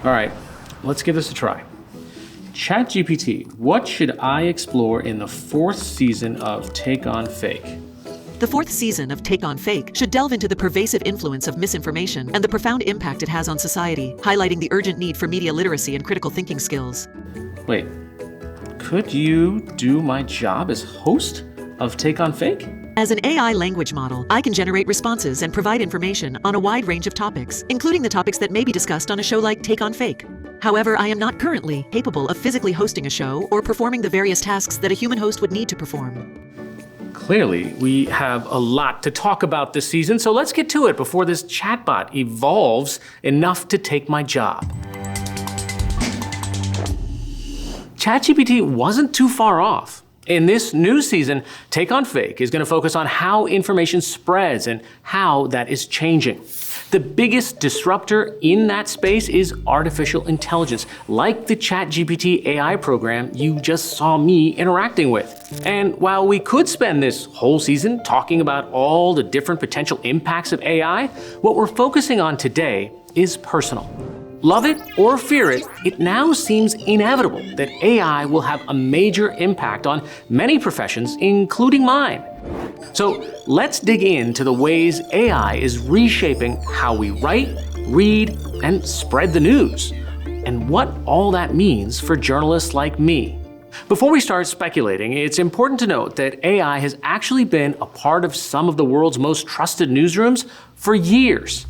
All right, let's give this a try. ChatGPT, what should I explore in the 4th season of Take on Fake? The 4th season of Take on Fake should delve into the pervasive influence of misinformation and the profound impact it has on society, highlighting the urgent need for media literacy and critical thinking skills. Wait, could you do my job as host of Take on Fake? As an AI language model, I can generate responses and provide information on a wide range of topics, including the topics that may be discussed on a show like Take on Fake. However, I am not currently capable of physically hosting a show or performing the various tasks that a human host would need to perform. Clearly, we have a lot to talk about this season, so let's get to it before this chatbot evolves enough to take my job. ChatGPT wasn't too far off. In this new season, Take on Fake is going to focus on how information spreads and how that is changing. The biggest disruptor in that space is artificial intelligence, like the ChatGPT AI program you just saw me interacting with. And while we could spend this whole season talking about all the different potential impacts of AI, what we're focusing on today is personal. Love it or fear it, it now seems inevitable that AI will have a major impact on many professions, including mine. So let's dig into the ways AI is reshaping how we write, read, and spread the news, and what all that means for journalists like me. Before we start speculating, it's important to note that AI has actually been a part of some of the world's most trusted newsrooms for years.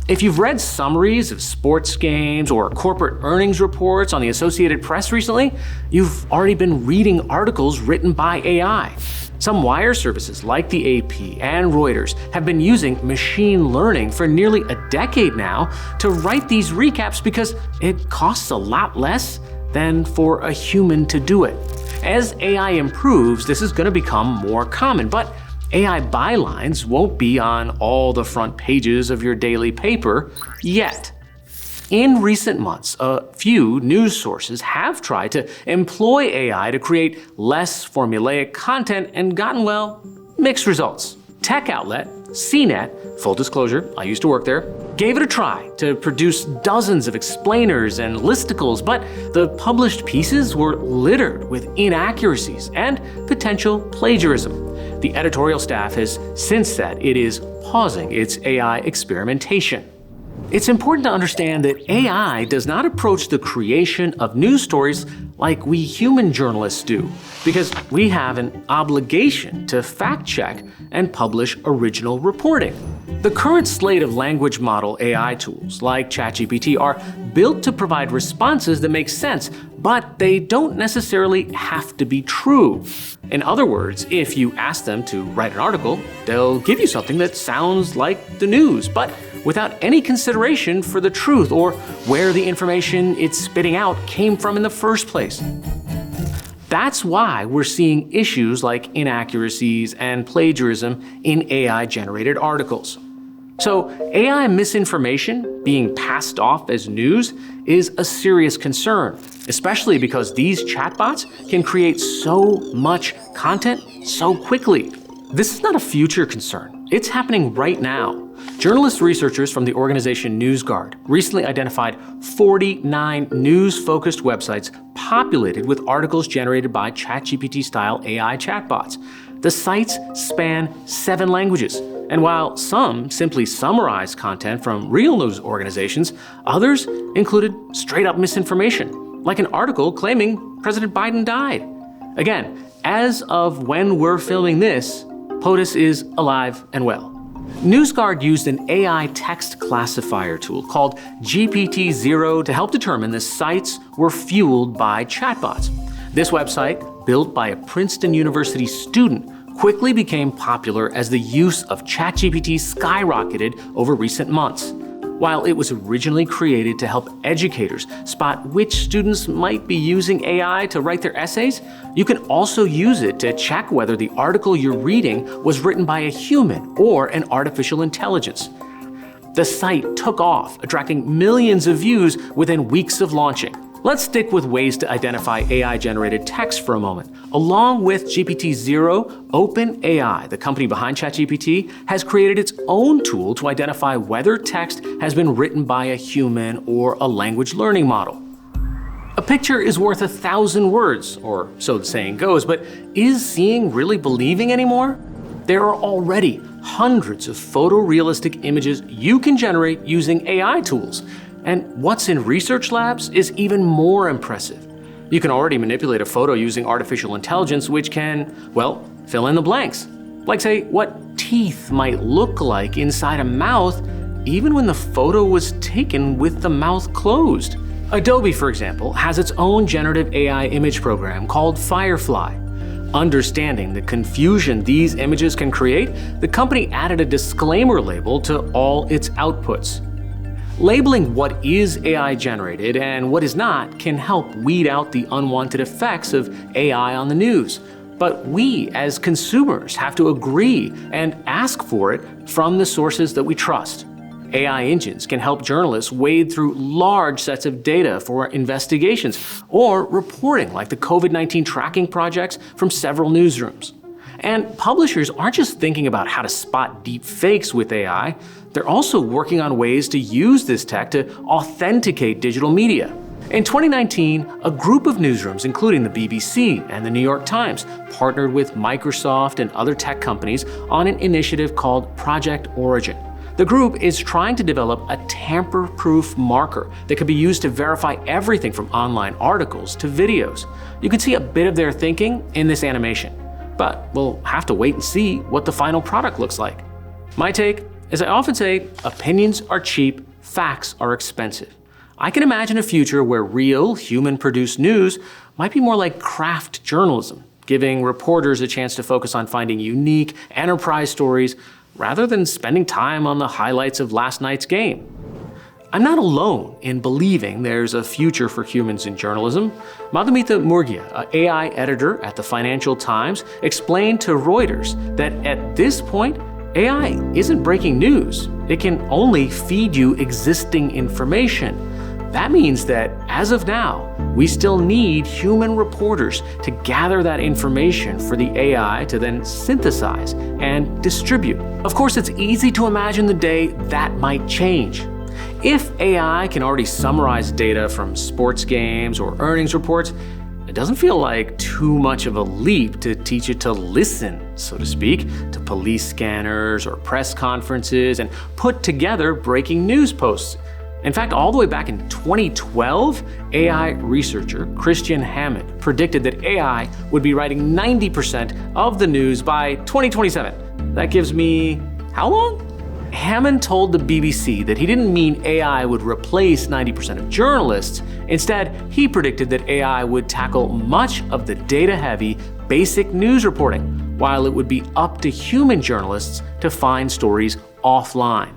If you've read summaries of sports games or corporate earnings reports on the Associated Press recently, you've already been reading articles written by AI. Some wire services like the AP and Reuters have been using machine learning for nearly a decade now to write these recaps because it costs a lot less than for a human to do it. As AI improves, this is going to become more common, but AI bylines won't be on all the front pages of your daily paper yet. In recent months, a few news sources have tried to employ AI to create less formulaic content and gotten, well, mixed results. Tech outlet CNET, full disclosure, I used to work there, gave it a try to produce dozens of explainers and listicles, but the published pieces were littered with inaccuracies and potential plagiarism. The editorial staff has since said it is pausing its AI experimentation. It's important to understand that AI does not approach the creation of news stories like we human journalists do, because we have an obligation to fact-check and publish original reporting. The current slate of language model AI tools, like ChatGPT, are built to provide responses that make sense, but they don't necessarily have to be true. In other words, if you ask them to write an article, they'll give you something that sounds like the news, but without any consideration for the truth or where the information it's spitting out came from in the first place. That's why we're seeing issues like inaccuracies and plagiarism in AI-generated articles. So AI misinformation being passed off as news is a serious concern, especially because these chatbots can create so much content so quickly. This is not a future concern. It's happening right now. Journalist researchers from the organization NewsGuard recently identified 49 news-focused websites populated with articles generated by ChatGPT-style AI chatbots. The sites span 7 languages, and while some simply summarize content from real news organizations, others included straight-up misinformation, like an article claiming President Biden died. Again, as of when we're filming this, POTUS is alive and well. NewsGuard used an AI text classifier tool called GPT-0 to help determine the sites were fueled by chatbots. This website, built by a Princeton University student, quickly became popular as the use of ChatGPT skyrocketed over recent months. While it was originally created to help educators spot which students might be using AI to write their essays, you can also use it to check whether the article you're reading was written by a human or an artificial intelligence. The site took off, attracting millions of views within weeks of launching. Let's stick with ways to identify AI-generated text for a moment. Along with GPT-0, OpenAI, the company behind ChatGPT, has created its own tool to identify whether text has been written by a human or a language learning model. A picture is worth 1,000 words, or so the saying goes, but is seeing really believing anymore? There are already hundreds of photorealistic images you can generate using AI tools. And what's in research labs is even more impressive. You can already manipulate a photo using artificial intelligence, which can, well, fill in the blanks. Like, say, what teeth might look like inside a mouth, even when the photo was taken with the mouth closed. Adobe, for example, has its own generative AI image program called Firefly. Understanding the confusion these images can create, the company added a disclaimer label to all its outputs. Labeling what is AI-generated and what is not can help weed out the unwanted effects of AI on the news. But we, as consumers, have to agree and ask for it from the sources that we trust. AI engines can help journalists wade through large sets of data for investigations or reporting, like the COVID-19 tracking projects from several newsrooms. And publishers aren't just thinking about how to spot deep fakes with AI, they're also working on ways to use this tech to authenticate digital media. In 2019, a group of newsrooms, including the BBC and the New York Times, partnered with Microsoft and other tech companies on an initiative called Project Origin. The group is trying to develop a tamper-proof marker that could be used to verify everything from online articles to videos. You can see a bit of their thinking in this animation, but we'll have to wait and see what the final product looks like. My take, as I often say, opinions are cheap, facts are expensive. I can imagine a future where real, human-produced news might be more like craft journalism, giving reporters a chance to focus on finding unique, enterprise stories rather than spending time on the highlights of last night's game. I'm not alone in believing there's a future for humans in journalism. Madhumita Murgia, an AI editor at the Financial Times, explained to Reuters that at this point, AI isn't breaking news. It can only feed you existing information. That means that, as of now, we still need human reporters to gather that information for the AI to then synthesize and distribute. Of course, it's easy to imagine the day that might change. If AI can already summarize data from sports games or earnings reports, it doesn't feel like too much of a leap to teach it to listen, so to speak, to police scanners or press conferences and put together breaking news posts. In fact, all the way back in 2012, AI researcher Christian Hammond predicted that AI would be writing 90% of the news by 2027. That gives me how long? Hammond told the BBC that he didn't mean AI would replace 90% of journalists. Instead, he predicted that AI would tackle much of the data-heavy, basic news reporting, while it would be up to human journalists to find stories offline.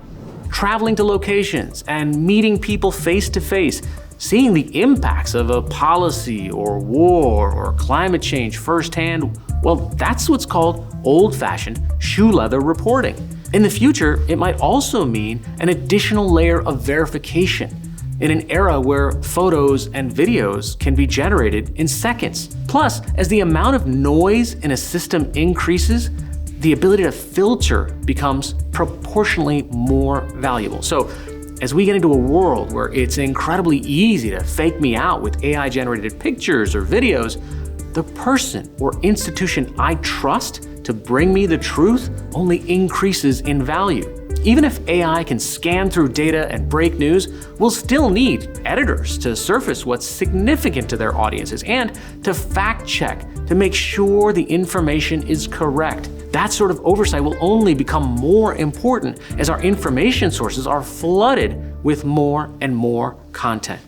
Traveling to locations and meeting people face to face, seeing the impacts of a policy or war or climate change firsthand, well, that's what's called old-fashioned shoe leather reporting. In the future, it might also mean an additional layer of verification in an era where photos and videos can be generated in seconds. Plus, as the amount of noise in a system increases, the ability to filter becomes proportionally more valuable. So, as we get into a world where it's incredibly easy to fake me out with AI-generated pictures or videos, the person or institution I trust to bring me the truth only increases in value. Even if AI can scan through data and break news, we'll still need editors to surface what's significant to their audiences and to fact check to make sure the information is correct. That sort of oversight will only become more important as our information sources are flooded with more and more content.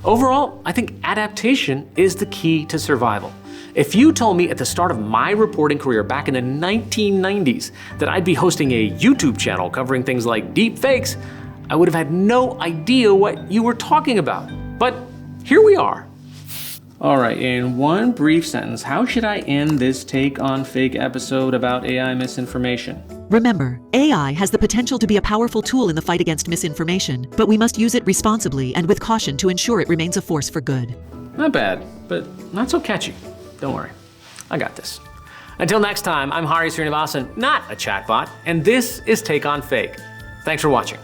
Overall, I think adaptation is the key to survival. If you told me at the start of my reporting career back in the 1990s that I'd be hosting a YouTube channel covering things like deep fakes, I would have had no idea what you were talking about. But here we are. All right, in one brief sentence, how should I end this Take on Fake episode about AI misinformation? Remember, AI has the potential to be a powerful tool in the fight against misinformation, but we must use it responsibly and with caution to ensure it remains a force for good. Not bad, but not so catchy. Don't worry, I got this. Until next time, I'm Hari Srinivasan, not a chatbot, and this is Take on Fake. Thanks for watching.